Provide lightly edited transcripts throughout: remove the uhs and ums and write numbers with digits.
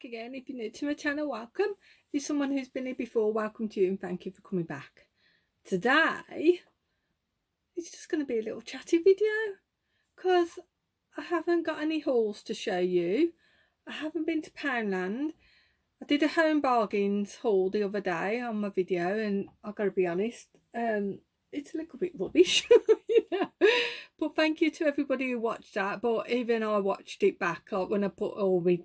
back again. If you're new to my channel, welcome. If you're someone who's been here before, welcome to you and thank you for coming back. Today, it's just going to be a little chatty video because I haven't got any hauls to show you. I haven't been to Poundland. I did a home bargains haul the other day on my video and I've got to be honest, it's a little bit rubbish, you know. But thank you to everybody who watched that. But even I watched it back, like when I put all my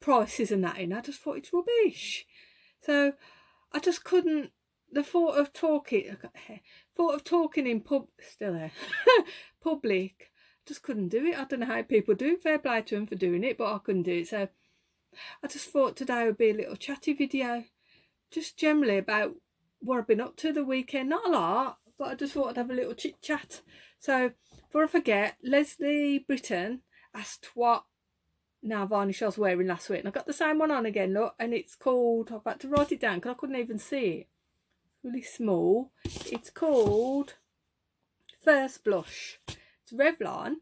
prices and that in, I just thought it's rubbish. So I just couldn't. The thought of talking in public, just couldn't do it. I don't know how people do it. Fair play to them for doing it, but I couldn't do it. So I just thought today would be a little chatty video, just generally about what I've been up to the weekend. Not a lot, but I just thought I'd have a little chit chat. So before I forget, Leslie Britton asked what nail varnish I was wearing last week, and I got the same one on again, look, and it's called, I've had to write it down because I couldn't even see it. It's really small. It's called First Blush. It's Revlon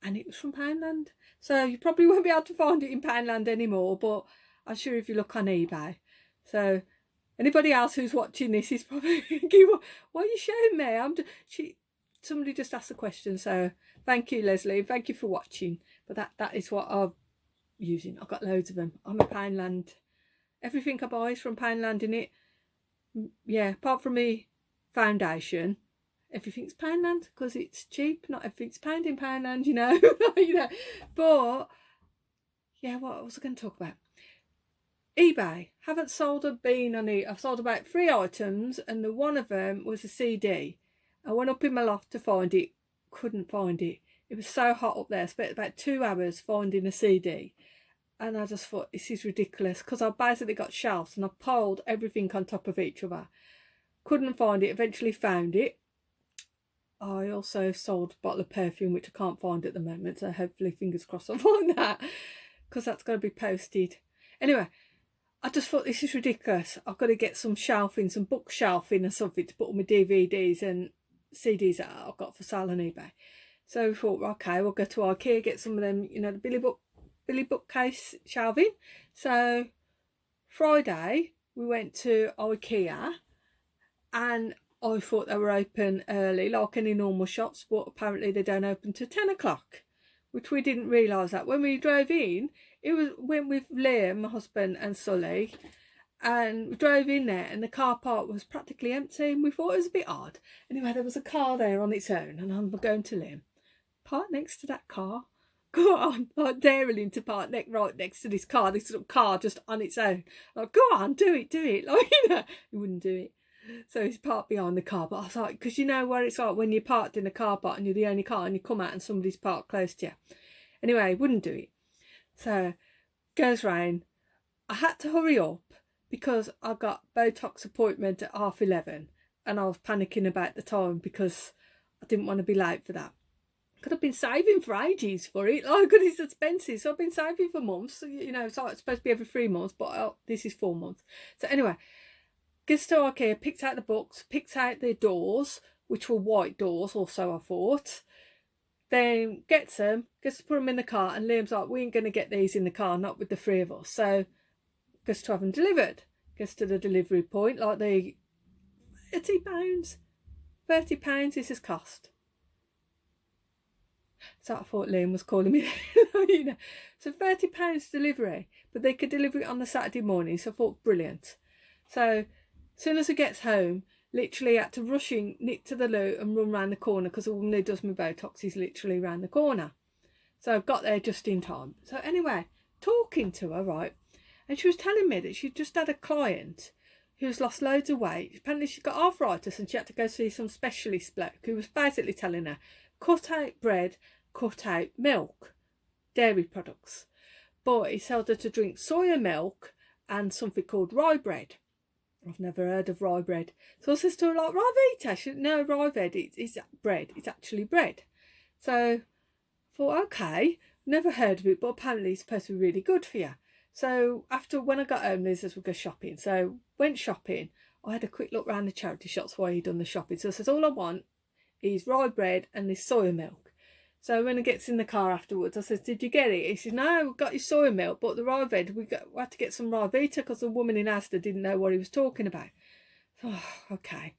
and it was from Poundland. So you probably won't be able to find it in Poundland anymore, but I'm sure if you look on eBay. So anybody else who's watching this is probably thinking, what are you showing me? Somebody just asked a question, so thank you, Leslie. Thank you for watching. But that is what I'm using. I've got loads of them. I'm a Poundland. Everything I buy is from Poundland in it. Yeah, apart from me foundation, everything's Poundland because it's cheap. Not everything's pound in Poundland, you know. You know. But yeah, what was I going to talk about? eBay. Haven't sold a bean on it. I've sold about 3 items, and the one of them was a CD. I went up in my loft to find it, couldn't find it. It was so hot up there. I spent about 2 hours finding a CD. And I just thought, this is ridiculous, because I basically got shelves and I piled everything on top of each other. Couldn't find it, eventually found it. I also sold a bottle of perfume, which I can't find at the moment, so hopefully, fingers crossed, I'll find that, because that's going to be posted. Anyway, I just thought, this is ridiculous. I've got to get some shelving, some book shelving or something to put all my DVDs and CDs that I've got for sale on eBay. So we thought, okay, we'll go to Ikea, get some of them, you know, the Billy bookcase shelving. So Friday we went to Ikea and I thought they were open early like any normal shops, but apparently they don't open till 10 o'clock, which we didn't realise that. When we drove in, went with Liam, my husband, and Sully, and we drove in there and the car park was practically empty, and we thought it was a bit odd. Anyway, there was a car there on its own, and I'm going to Liam, park next to that car. Go on, like daring him to park right next to this little car just on its own. Like, go on, do it. Like, you know, he wouldn't do it. So he's parked behind the car. But I was like, because you know where it's like when you're parked in a car park and you're the only car and you come out and somebody's parked close to you. Anyway, he wouldn't do it. So goes round. I had to hurry up because I got Botox appointment at 11:30 and I was panicking about the time because I didn't want to be late for that. Could have been saving for ages for it, like, because it's expensive. So I've been saving for months, you know. So it's supposed to be every 3 months, but this is 4 months. So anyway, gets to Ikea, picks out the books, picks out the doors, which were white doors also, I thought. Then gets to put them in the car, and Liam's like, we ain't going to get these in the car, not with the 3 of us. So gets to have them delivered. Gets to the delivery point, like the £30 this has cost. So I thought Liam was calling me, you know. So £30 delivery, but they could deliver it on the Saturday morning. So I thought, brilliant. So as soon as he gets home, literally had to rush in, nick to the loo and run round the corner, because the woman who does my Botox is literally round the corner. So I got there just in time. So anyway, talking to her, right, and she was telling me that she'd just had a client who's lost loads of weight. Apparently she got arthritis and she had to go see some specialist bloke who was basically telling her, cut out bread, cut out milk, dairy products. But he told her to drink soya milk and something called rye bread. I've never heard of rye bread. So I says to her, like, Rye Vita? No, rye bread, it's bread. It's actually bread. So I thought, okay, never heard of it, but apparently it's supposed to be really good for you. So when I got home, Liz says we'll go shopping. So went shopping. I had a quick look around the charity shops while he'd done the shopping. So I says, all I want is rye bread and this soya milk. So when he gets in the car afterwards, I says, did you get it? He says, no, we got your soy milk, but the rye bread, we had to get some rye vita because the woman in Asda didn't know what he was talking about. Oh, okay.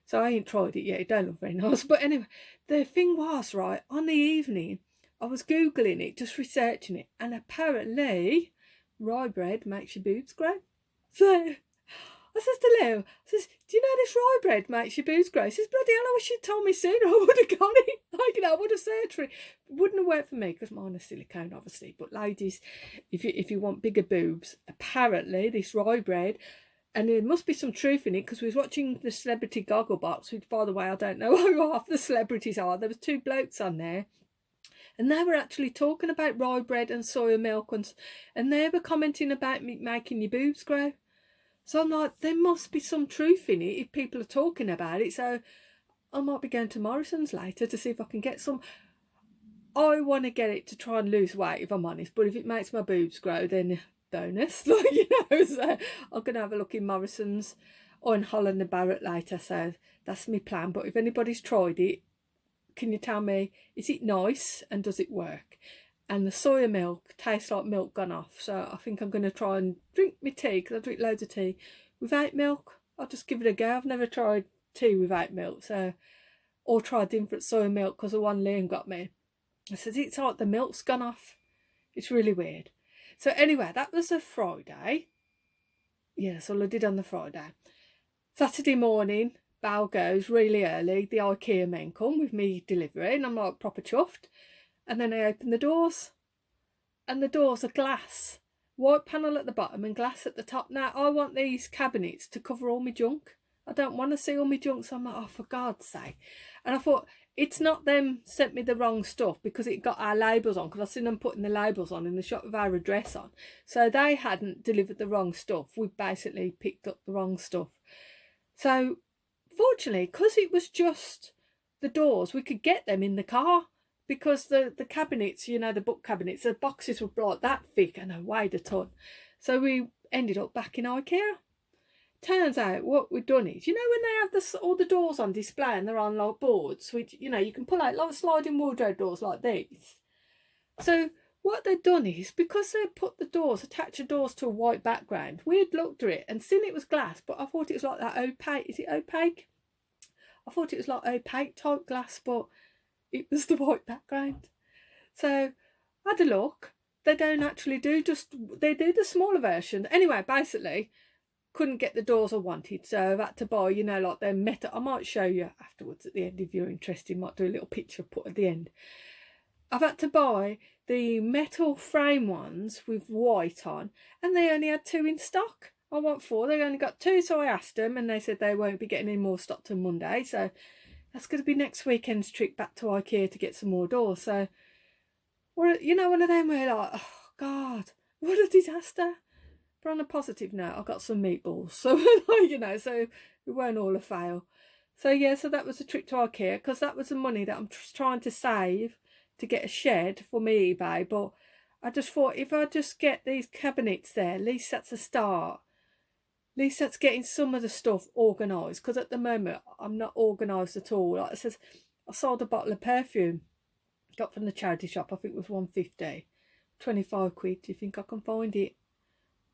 So I ain't tried it yet. It don't look very nice. But anyway, the thing was, right, on the evening, I was Googling it, just researching it, and apparently rye bread makes your boobs grow. So I says to Lou, I says, do you know this rye bread makes your boobs grow? He says, bloody hell, I wish you'd told me sooner. I would have got it. Like, I would have searched for it. It wouldn't have worked for me because mine are silicone, obviously. But ladies, if you want bigger boobs, apparently this rye bread, and there must be some truth in it because we was watching the Celebrity Goggle Box, which, by the way, I don't know who half the celebrities are. There was 2 blokes on there. And they were actually talking about rye bread and soya milk, and they were commenting about making your boobs grow. So I'm like, there must be some truth in it if people are talking about it. So I might be going to Morrison's later to see if I can get some. I want to get it to try and lose weight, if I'm honest. But if it makes my boobs grow, then bonus. Like, so I'm going to have a look in Morrison's or in Holland and Barrett later. So that's my plan. But if anybody's tried it, can you tell me, is it nice and does it work? And the soya milk tastes like milk gone off. So I think I'm going to try and drink my tea, because I drink loads of tea without milk. I'll just give it a go. I've never tried tea without milk, so, or tried different soya milk, because the one Liam got me, I said, it's like the milk's gone off. It's really weird. So anyway, that was a Friday. Yeah, that's all I did on the Friday. Saturday morning, bell goes really early. The Ikea men come with me delivery, and I'm like proper chuffed. And then I open the doors, and the doors are glass. White panel at the bottom and glass at the top. Now, I want these cabinets to cover all my junk. I don't want to see all my junk, so I'm like, oh, for God's sake. And I thought, it's not them sent me the wrong stuff, because it got our labels on, because I've seen them putting the labels on in the shop with our address on. So they hadn't delivered the wrong stuff. We basically picked up the wrong stuff. So, fortunately, because it was just the doors, we could get them in the car. Because the cabinets, the book cabinets, the boxes were like that thick and they weighed a ton. So we ended up back in Ikea. Turns out what we've done is, when they have all the doors on display and they're on like boards, which, you can pull out like sliding wardrobe doors like these. So what they've done is, because they put attach the doors to a white background, we had looked at it and seen it was glass, but I thought it was like that opaque. Is it opaque? I thought it was like opaque type glass, but it was the white background. So I had a look. They don't actually do they do the smaller version. Anyway, basically, couldn't get the doors I wanted. So I've had to buy, like their metal. I might show you afterwards at the end if you're interested. Might do a little picture put at the end. I've had to buy the metal frame ones with white on, and they only had 2 in stock. I want 4. They only got 2, so I asked them, and they said they won't be getting any more stock till Monday. So that's going to be next weekend's trip back to Ikea to get some more doors. So, one of them where you're like, oh, God, what a disaster. But on a positive note, I got some meatballs. So, so it weren't all a fail. So, yeah, so that was a trip to Ikea, because that was the money that I'm trying to save to get a shed for me eBay. But I just thought, if I just get these cabinets there, at least that's a start. At least that's getting some of the stuff organised, because at the moment I'm not organised at all. Like I said, I sold a bottle of perfume, got from the charity shop. I think it was 150, 25 quid. Do you think I can find it?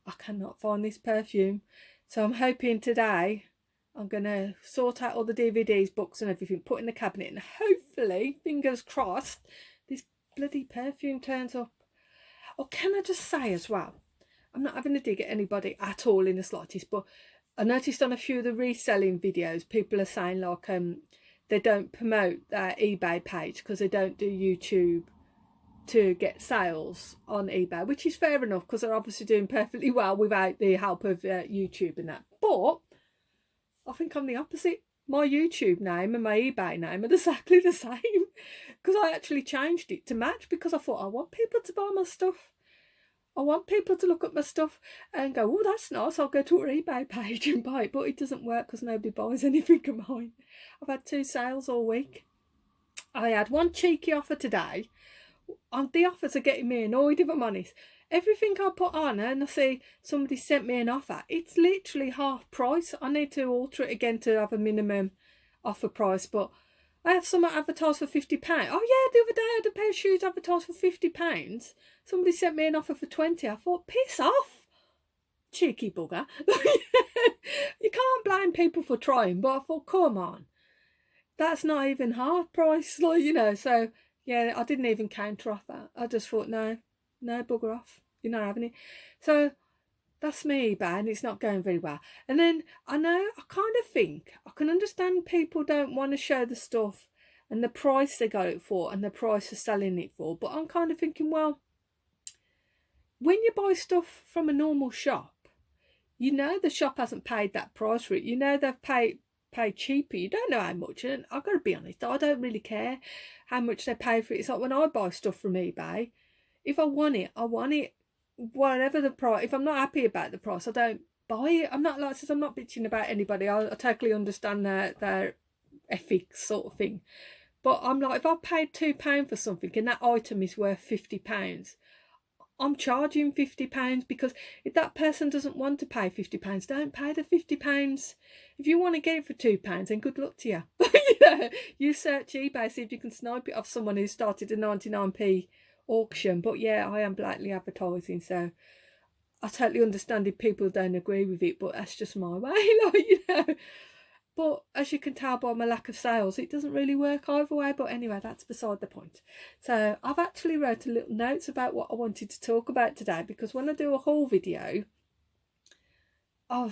I cannot find this perfume. So I'm hoping today I'm going to sort out all the DVDs, books and everything, put in the cabinet, and hopefully, fingers crossed, this bloody perfume turns up. Or can I just say as well, I'm not having a dig at anybody at all in the slightest, but I noticed on a few of the reselling videos, people are saying like they don't promote their eBay page because they don't do YouTube to get sales on eBay, which is fair enough, because they're obviously doing perfectly well without the help of YouTube and that. But I think I'm the opposite. My YouTube name and my eBay name are exactly the same, because I actually changed it to match, because I thought I want people to buy my stuff. I want people to look at my stuff and go, oh, that's nice, I'll go to our eBay page and buy it. But it doesn't work because nobody buys anything of mine. I've had 2 sales all week. I had one cheeky offer today. The offers are getting me annoyed, if I'm honest. Everything I put on and I see somebody sent me an offer, it's literally half price. I need to alter it again to have a minimum offer price. But I have some advertised for £50. Oh yeah, the other day I had a pair of shoes advertised for £50. Somebody sent me an offer for 20. I thought, piss off, cheeky bugger. You can't blame people for trying, but I thought, come on, that's not even half price, like, you know. So yeah, I didn't even counter offer. I just thought, no, bugger off, you're not having it. So that's me, eBay, and it's not going very well. And then I kind of think I can understand people don't want to show the stuff and the price they got it for and the price they're selling it for. But I'm kind of thinking, well, when you buy stuff from a normal shop, you know the shop hasn't paid that price for it. You know they've paid cheaper. You don't know how much. And I've got to be honest, I don't really care how much they pay for it. It's like when I buy stuff from eBay, if I want it, I want it. Whatever the price, if I'm not happy about the price, I don't buy it. I'm not like, I'm not bitching about anybody. I totally understand their ethics sort of thing. But I'm like, if I paid £2 for something and that item is worth £50, I'm charging £50, because if that person doesn't want to pay £50, don't pay the £50. If you want to get it for £2, then good luck to you. You search eBay, see if you can snipe it off someone who started a 99p auction. But yeah, I am blatantly advertising, so I totally understand if people don't agree with it, but that's just my way. But as you can tell by my lack of sales, it doesn't really work either way. But anyway, that's beside the point. So I've actually wrote a little notes about what I wanted to talk about today, because when I do a haul video, I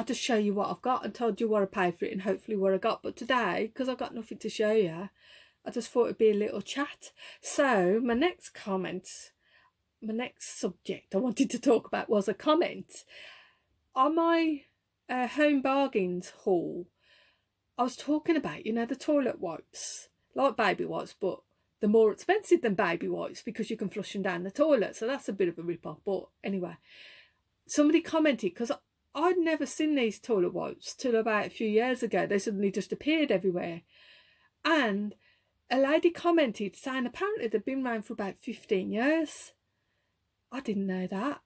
just show you what I've got and told you what I paid for it and hopefully what I got. But today, because I've got nothing to show you, I just thought it'd be a little chat. So my next subject I wanted to talk about was a comment on my Home Bargains haul. I was talking about, the toilet wipes, like baby wipes, but they're more expensive than baby wipes because you can flush them down the toilet. So that's a bit of a rip-off. But anyway, somebody commented, because I'd never seen these toilet wipes till about a few years ago. They suddenly just appeared everywhere. And a lady commented saying apparently they've been around for about 15 years. I didn't know that.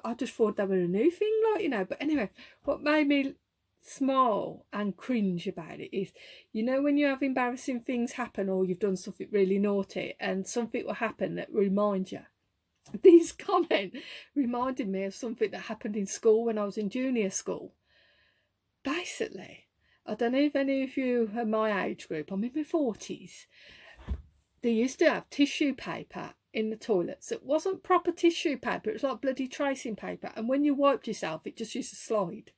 I just thought they were a new thing, But anyway, what made me smile and cringe about it is, when you have embarrassing things happen or you've done something really naughty and something will happen that reminds you. This comment reminded me of something that happened in school when I was in junior school. Basically, I don't know if any of you are my age group, I'm in my 40s. They used to have tissue paper in the toilets. It wasn't proper tissue paper, it was like bloody tracing paper. And when you wiped yourself, it just used to slide.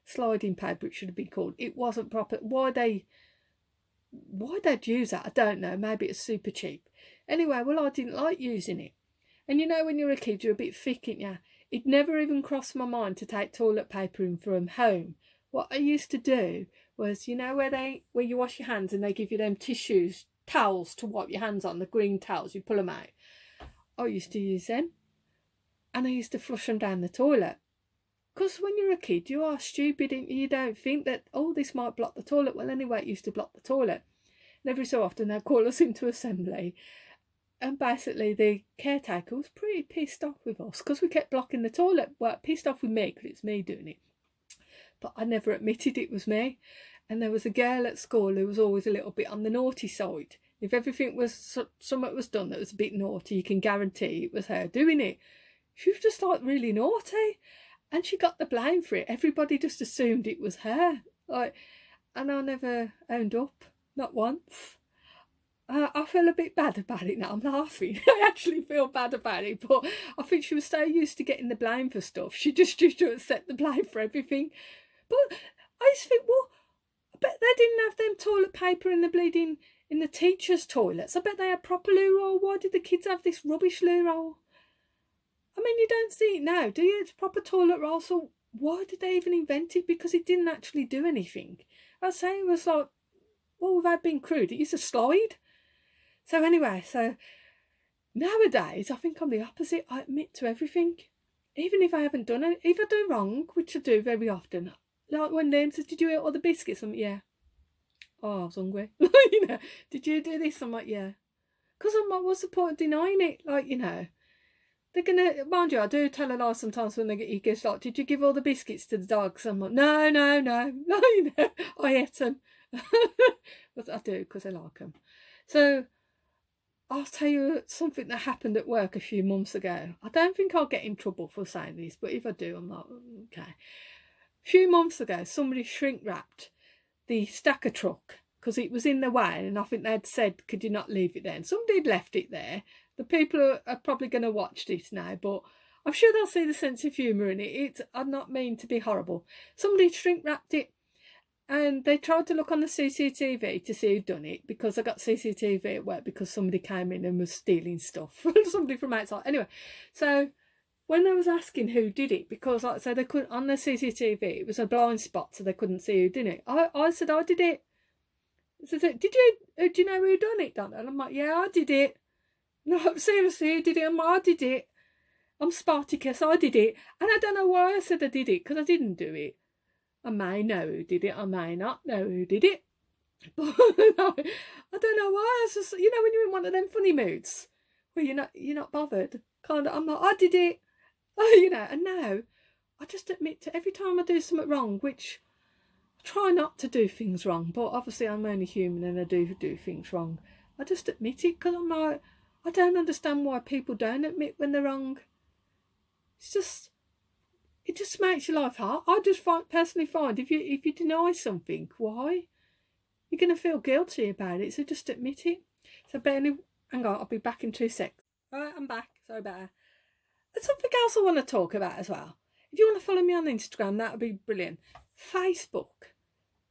Sliding paper, it should have been called. It wasn't proper. Why they'd use that, I don't know. Maybe it's super cheap. Anyway, well, I didn't like using it. And when you're a kid, you're a bit thick, ain't you? It never even crossed my mind to take toilet paper in from home. What I used to do was, where you wash your hands and they give you them towels to wipe your hands on, the green towels, you pull them out. I used to use them, and I used to flush them down the toilet. Because when you're a kid, you are stupid, and you don't think that, this might block the toilet. Well, anyway, it used to block the toilet. And every so often they'd call us into assembly, and basically the caretaker was pretty pissed off with us because we kept blocking the toilet. Well, pissed off with me because it's me doing it. But I never admitted it was me. And there was a girl at school who was always a little bit on the naughty side. If everything was, something was done that was a bit naughty, you can guarantee it was her doing it. She was just like really naughty, and she got the blame for it. Everybody just assumed it was her. And I never owned up, not once. I feel a bit bad about it now. I'm laughing. I actually feel bad about it, but I think she was so used to getting the blame for stuff, she just used to accept the blame for everything. But I used to think, well, I bet they didn't have them toilet paper in the teachers' toilets. I bet they had proper loo roll. Why did the kids have this rubbish loo roll? I mean, you don't see it now, do you? It's proper toilet roll. So why did they even invent it? Because it didn't actually do anything. I'd say it was like, well, without being crude, it used to slide. So anyway, nowadays I think I'm the opposite. I admit to everything, even if I haven't done it. If I do wrong, which I do very often, like when Liam says, "Did you eat all the biscuits?" I'm like, "Yeah." "Oh, I was hungry." "Did you do this?" I'm like, "Yeah." Because I'm like, what's the point of denying it? They're gonna, mind you, I do tell a lie sometimes when he goes like, "Did you give all the biscuits to the dogs?" I'm like, no, I ate them. But I do, because I like them. So I'll tell you something that happened at work a few months ago. I don't think I'll get in trouble for saying this, but if I do, I'm not okay. A few months ago, somebody shrink wrapped the stacker truck because it was in the way, and I think they'd said, could you not leave it there? And somebody had left it there. The people are probably going to watch this now, but I'm sure they'll see the sense of humour in it. I'm not mean to be horrible. Somebody shrink wrapped it, and they tried to look on the CCTV to see who'd done it, because I got CCTV at work because somebody came in and was stealing stuff. Somebody from outside. Anyway, so when they was asking who did it, because like I said, they couldn't, on the CCTV, it was a blind spot, so they couldn't see who did it. I said, I did it. So said, do you know who done it, Donna? And I'm like, yeah, I did it. No, seriously, who did it? I did it. I'm Spartacus, I did it. And I don't know why I said I did it, because I didn't do it. I may know who did it, I may not know who did it. But no, I don't know why. I was just, when you're in one of them funny moods where you're not bothered. Kind of, I'm like, I did it. And now I just admit to every time I do something wrong, which I try not to do things wrong, but obviously I'm only human and I do things wrong. I just admit it, because I'm like, I don't understand why people don't admit when they're wrong. It just makes your life hard. I just personally find if you deny something, why? You're going to feel guilty about it, so just admit it. So barely, hang on, I'll be back in 2 seconds. All right, I'm back, sorry about that. There's something else I want to talk about as well. If you want to follow me on Instagram, that would be brilliant. Facebook.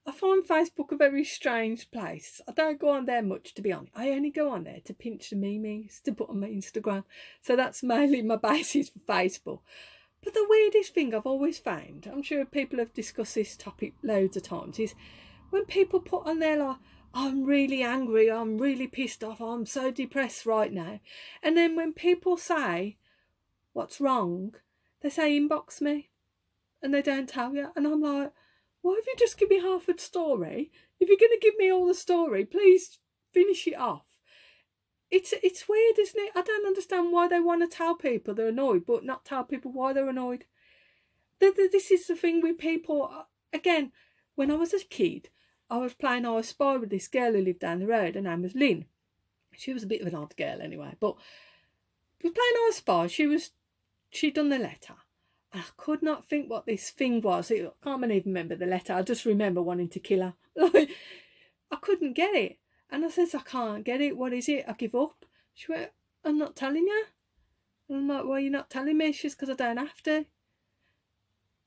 I find Facebook a very strange place. I don't go on there much, to be honest. I only go on there to pinch the memes to put on my Instagram. So that's mainly my basis for Facebook. But the weirdest thing I've always found, I'm sure people have discussed this topic loads of times, is when people put on there like, I'm really angry, I'm really pissed off, I'm so depressed right now. And then when people say, what's wrong? They say, inbox me. And they don't tell you. And I'm like, why have you just give me half a story? If you're going to give me all the story, please finish it off. It's weird, isn't it? I don't understand why they want to tell people they're annoyed, but not tell people why they're annoyed. This is the thing with people. Again, when I was a kid, I was playing I Spy with this girl who lived down the road. Her name was Lynn. She was a bit of an odd girl anyway, but we were playing I Spy. She'd done the letter. And I could not think what this thing was. I can't even remember the letter. I just remember wanting to kill her. I couldn't get it. And I says, I can't get it. What is it? I give up. She went, I'm not telling you. And I'm like, well, you're not telling me. She says, because I don't have to.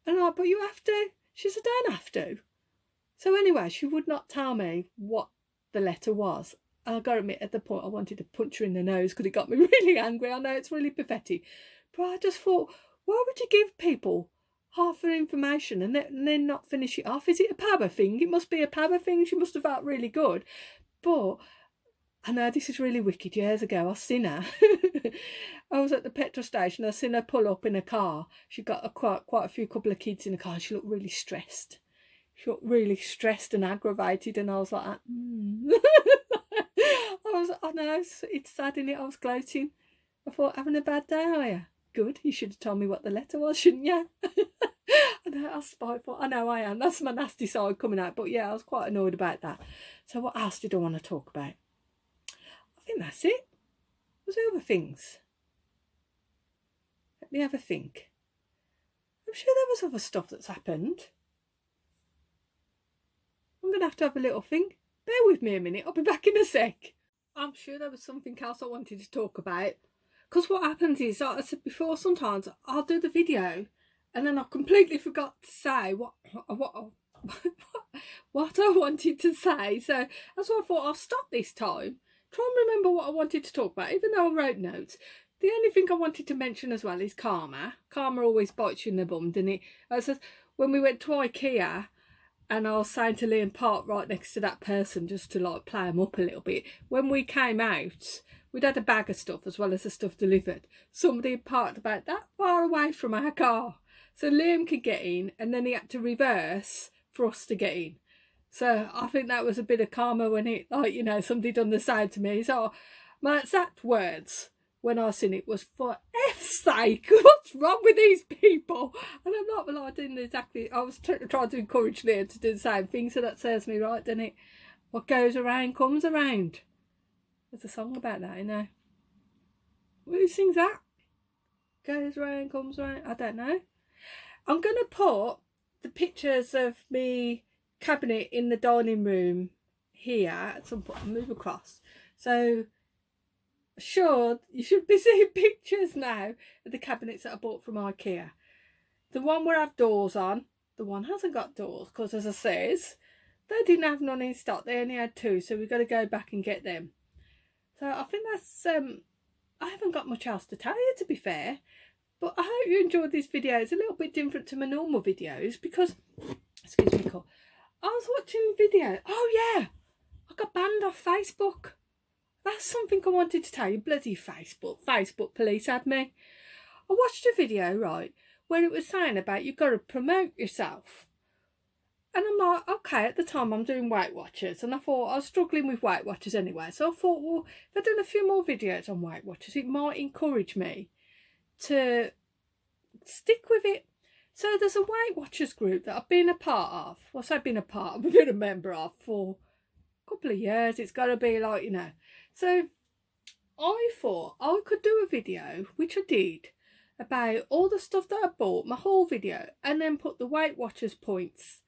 And I'm like, but you have to. She says, I don't have to. So anyway, she would not tell me what the letter was. And I got to admit, at the point, I wanted to punch her in the nose because it got me really angry. I know it's really pathetic. But I just thought, why would you give people half the information and then not finish it off? Is it a power thing? It must be a power thing. She must have felt really good. But I know this is really wicked. Years ago, I seen her. I was at the petrol station. I seen her pull up in a car. She got quite a couple of kids in the car. And she looked really stressed. She looked really stressed and aggravated. And I was like, I know, it's sad, isn't it? I was gloating. I thought, having a bad day, are you? Good. You should have told me what the letter was, shouldn't you? I know, I was spiteful. I know I am. That's my nasty side coming out. But yeah, I was quite annoyed about that. So what else did I want to talk about? I think that's it. Was there other things? Let me have a think. I'm sure there was other stuff that's happened. I'm going to have a little think. Bear with me a minute. I'll be back in a sec. I'm sure there was something else I wanted to talk about. Because what happens is, like I said before, sometimes I'll do the video and then I completely forgot to say what I wanted to say. So that's why I thought I'll stop this time. Try and remember what I wanted to talk about, even though I wrote notes. The only thing I wanted to mention as well is karma. Karma always bites you in the bum, doesn't it? As when we went to Ikea, and I was saying to Liam, park right next to that person just to like play him up a little bit. When we came out, we'd had a bag of stuff as well as the stuff delivered. Somebody had parked about that far away from our car. So Liam could get in and then he had to reverse for us to get in. So I think that was a bit of karma when it, like, somebody done the same to me. So my exact words when I seen it was, for F's sake, what's wrong with these people? And I'm not, well, I didn't exactly, I was trying to encourage Leah to do the same thing, so that serves me right, doesn't it? What goes around comes around. There's a song about that, you know. Who sings that? Goes around, comes around. I don't know. I'm going to put the pictures of me cabinet in the dining room here at some point. I'll move across. So, sure, you should be seeing pictures now of the cabinets that I bought from Ikea. The one where I have doors on, the one hasn't got doors because, as I says, they didn't have none in stock. They only had 2, so we've got to go back and get them. So I think that's, I haven't got much else to tell you, to be fair. But I hope you enjoyed this video. It's a little bit different to my normal videos because, excuse me, Cole, I was watching video. Oh yeah, I got banned off Facebook. That's something I wanted to tell you. Bloody Facebook police had me. I watched a video, right, where it was saying about you've got to promote yourself. And I'm like, okay, at the time I'm doing Weight Watchers, and I thought I was struggling with Weight Watchers anyway. So I thought, well, if I'd done a few more videos on Weight Watchers, it might encourage me to stick with it. So there's a Weight Watchers group that I've been a part of. Well, I've been a part of, I've been a member of for a couple of years. It's got to be like, you know. So I thought I could do a video, which I did, about all the stuff that I bought, my whole video, and then put the Weight Watchers points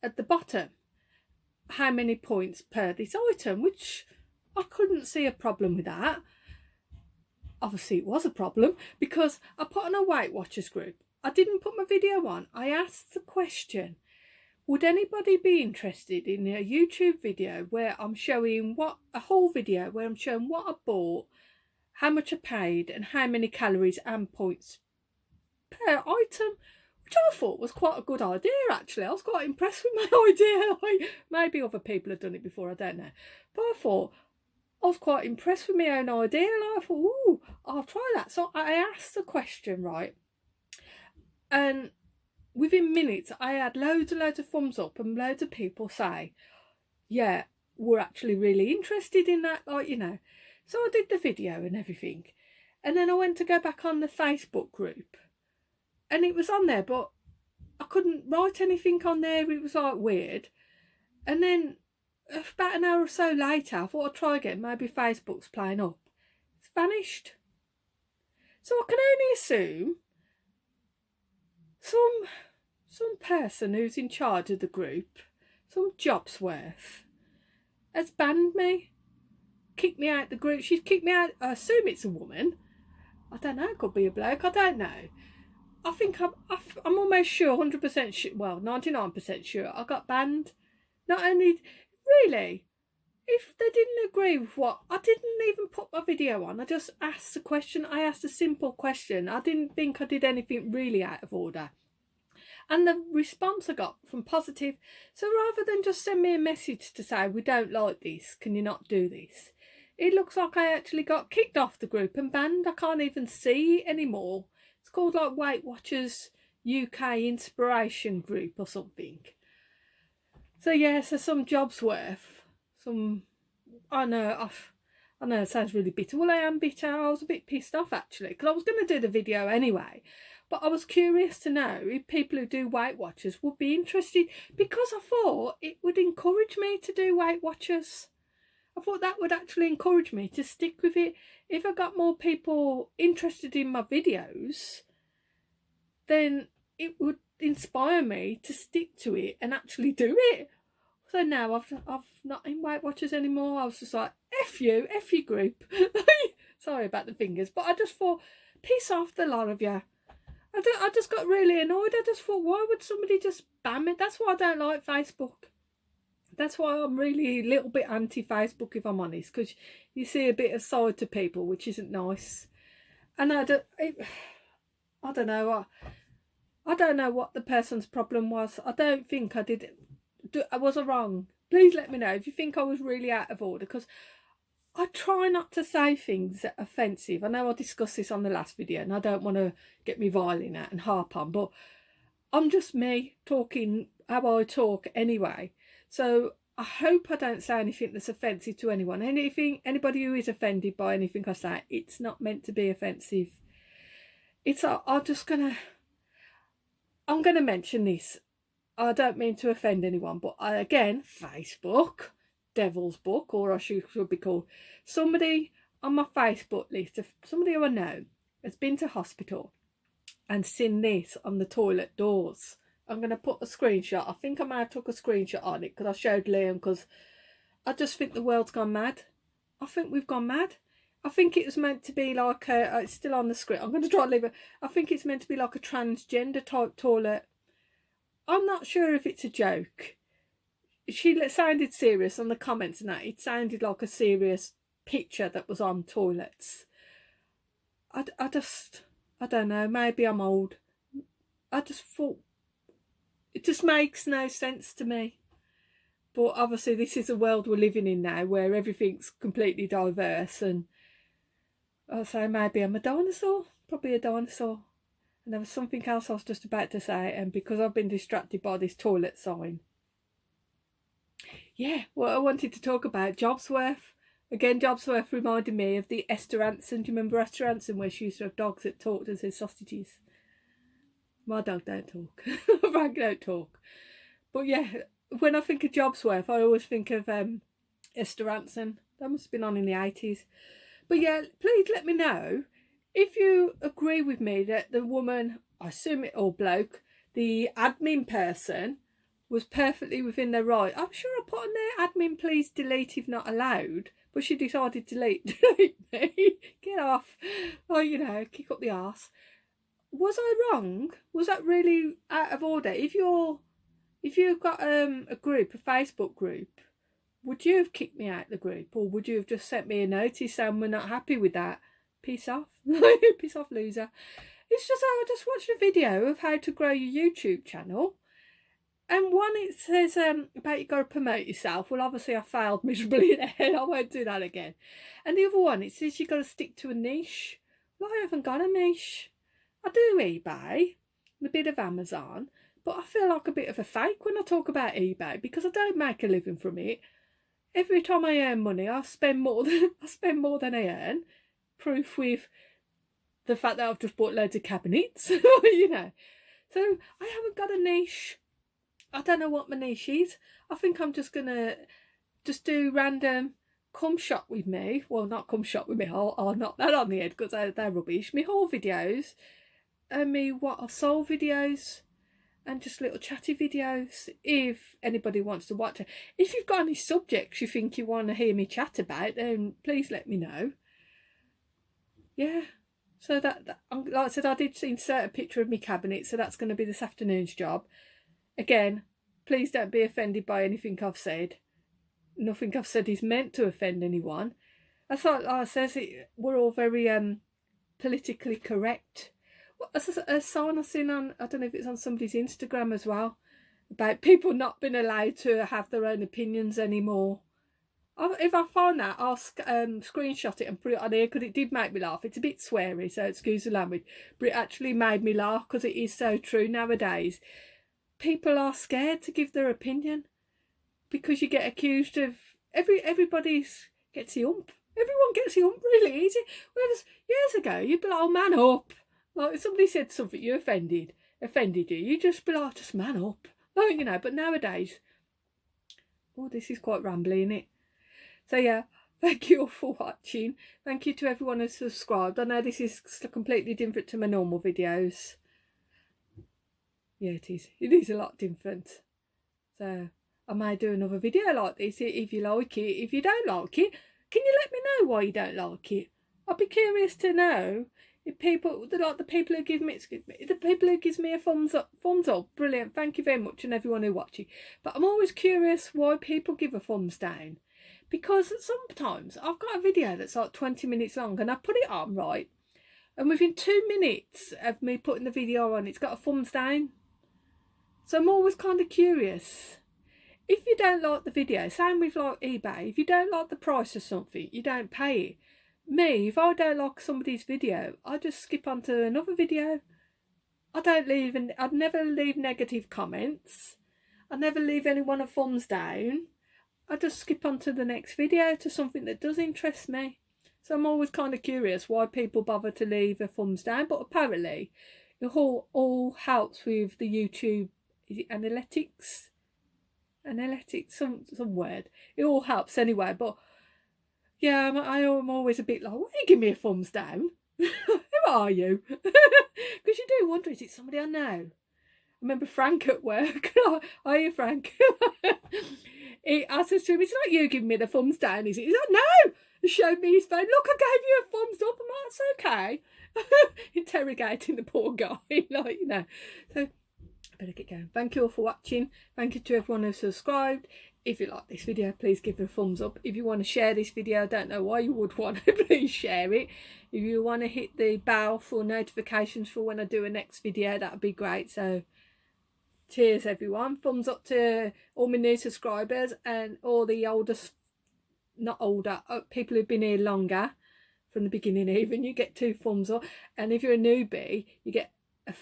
at the bottom. How many points per this item, which I couldn't see a problem with that. Obviously it was a problem because I put on a Weight Watchers group. I didn't put my video on. I asked the question, would anybody be interested in a YouTube video where I'm showing a whole video where I'm showing what I bought, how much I paid, and how many calories and points per item, which I thought was quite a good idea actually. I was quite impressed with my idea. Like, maybe other people have done it before, I don't know. But I thought, I was quite impressed with my own idea, and I thought, ooh, I'll try that. So I asked the question, right? And within minutes, I had loads and loads of thumbs up and loads of people say, yeah, we're actually really interested in that, like, you know. So I did the video and everything. And then I went to go back on the Facebook group. And it was on there, but I couldn't write anything on there. It was like weird. And then about an hour or so later, I thought I'd try again. Maybe Facebook's playing up. It's vanished. So I can only assume some person who's in charge of the group, some job's worth, has banned me, kicked me out the group. She's kicked me out. I assume it's a woman. I don't know. It could be a bloke. I don't know. I think I'm almost sure, 100% sure, well, 99% sure I got banned. Not only, really, if they didn't agree with what, I didn't even put my video on. I just asked a question. I asked a simple question. I didn't think I did anything really out of order. And the response I got from positive. So rather than just send me a message to say, we don't like this, can you not do this? It looks like I actually got kicked off the group and banned. I can't even see it anymore. It's called like Weight Watchers UK Inspiration Group or something. So yeah, so some job's worth. I know it sounds really bitter. Well, I am bitter. I was a bit pissed off actually, because I was going to do the video anyway. But I was curious to know if people who do Weight Watchers would be interested, because I thought it would encourage me to do Weight Watchers. I thought that would actually encourage me to stick with it. If I got more people interested in my videos, then it would inspire me to stick to it and actually do it. So now I've not in Weight Watchers anymore. I was just like, F you group. Sorry about the fingers, but I just thought, piss off the lot of you. I just got really annoyed. I just thought, why would somebody just ban me? That's why I don't like Facebook. That's why I'm really a little bit anti-Facebook, if I'm honest, because you see a bit of side to people, which isn't nice. And I don't know. I don't know what the person's problem was. I don't think I did. Was I wrong? Please let me know if you think I was really out of order, because I try not to say things that are offensive. I know I discussed this on the last video, and I don't want to get me violent out and harp on, but I'm just me talking how I talk anyway. So I hope I don't say anything that's offensive to anyone. Anybody who is offended by anything I say, it's not meant to be offensive. I'm gonna mention this. I don't mean to offend anyone, but again, Facebook, devil's book, or I should be called, somebody on my Facebook list, somebody who I know, has been to hospital and seen this on the toilet doors. I'm going to put a screenshot. I think I might have took a screenshot on it because I showed Liam, because I just think the world's gone mad. I think we've gone mad. I think it was meant to be like it's still on the script. I'm going to try and leave it. I think it's meant to be like a transgender type toilet. I'm not sure if it's a joke. She sounded serious on the comments and that. It sounded like a serious picture that was on toilets. I don't know. Maybe I'm old. I just thought it just makes no sense to me. But obviously this is a world we're living in now where everything's completely diverse, and I'll say maybe I'm a dinosaur. Probably a dinosaur. And there was something else I was just about to say, and because I've been distracted by this toilet sign. Yeah, what I wanted to talk about, Jobsworth. Again, Jobsworth reminded me of the Esther Anson. Do you remember Esther Anson, where she used to have dogs that talked and said sausages? My dog don't talk. Frank don't talk. But yeah, when I think of Jobsworth, I always think of Esther Anson. That must have been on in the 80s. But yeah, please let me know if you agree with me that the woman, I assume it all bloke, the admin person, was perfectly within their right. I'm sure I put on there, admin please delete if not allowed, but she decided to delete me. Get off. Oh, you know, kick up the arse. Was I wrong? Was that really out of order? If you've got a group, a Facebook group, would you have kicked me out of the group, or would you have just sent me a notice saying we're not happy with that? Peace off. Peace off, loser. It's just I just watched a video of how to grow your YouTube channel, and one it says about you got to promote yourself. Well, obviously I failed miserably there. I won't do that again. And the other one, it says you got to stick to a niche. Well, I haven't got a niche. I do eBay, a bit of Amazon, but I feel like a bit of a fake when I talk about eBay because I don't make a living from it. Every time I earn money, I spend more than I earn. Proof with the fact that I've just bought loads of cabinets, you know. So I haven't got a niche. I don't know what my niche is. I think I'm just gonna do random come shop with me. Well, not come shop with me. I'll knock that on the head because they're rubbish. Me haul videos, and me what I sold videos, and just little chatty videos. If anybody wants to watch it, if you've got any subjects you think you want to hear me chat about, then please let me know. Yeah. So that like I said, I did insert a picture of my cabinet, so that's going to be this afternoon's job. Again, please don't be offended by anything I've said. Nothing I've said is meant to offend anyone. I thought, like I says, we're all very politically correct. A sign I've seen on, I don't know if it's on somebody's Instagram as well, about people not being allowed to have their own opinions anymore. If I find that, I'll screenshot it and put it on here because it did make me laugh. It's a bit sweary, so excuse the language, but it actually made me laugh because it is so true nowadays. People are scared to give their opinion because you get accused of everybody gets the ump. Everyone gets the ump really easy. Whereas years ago, you'd be like, "Oh, man up!" Like if somebody said something you offended you, you just be like, "Just man up," like, you know. But nowadays, oh, this is quite rambly, isn't it? So yeah, thank you all for watching. Thank you to everyone who's subscribed. I know this is completely different to my normal videos. Yeah, it is. It is a lot different. So I may do another video like this if you like it. If you don't like it, can you let me know why you don't like it? I'd be curious to know if people, like the people who give me a thumbs up, brilliant. Thank you very much, and everyone who watches. But I'm always curious why people give a thumbs down, because sometimes I've got a video that's like 20 minutes long, and I put it on right, and within 2 minutes of me putting the video on, it's got a thumbs down. So I'm always kind of curious. If you don't like the video, same with like eBay, if you don't like the price of something, you don't pay it. Me, if I don't like somebody's video, I just skip on to another video. I'd never leave negative comments. I'd never leave anyone a thumbs down. I just skip on to the next video, to something that does interest me. So I'm always kind of curious why people bother to leave a thumbs down, but apparently it all helps with the YouTube, is it analytics? Analytics, some word. It all helps anyway, but yeah, I'm always a bit like, why you give me a thumbs down? Who are you? Because you do wonder, is it somebody I know? I remember Frank at work. Are you Frank? I said to him, it's not you giving me the thumbs down, is it? He's like, no! He showed me his phone. Look, I gave you a thumbs up. I'm like, it's okay. Interrogating the poor guy, like, you know. So I better get going. Thank you all for watching. Thank you to everyone who subscribed. If you like this video, please give it a thumbs up. If you want to share this video, I don't know why you would want to, please share it. If you want to hit the bell for notifications for when I do a next video, that would be great. So cheers everyone. Thumbs up to all my new subscribers and all the people who've been here longer, from the beginning even. You get 2 thumbs up, and if you're a newbie, you get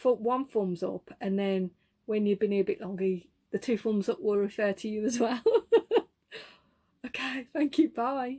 one thumbs up, and then when you've been here a bit longer, the 2 thumbs up will refer to you as well. Okay, thank you, bye.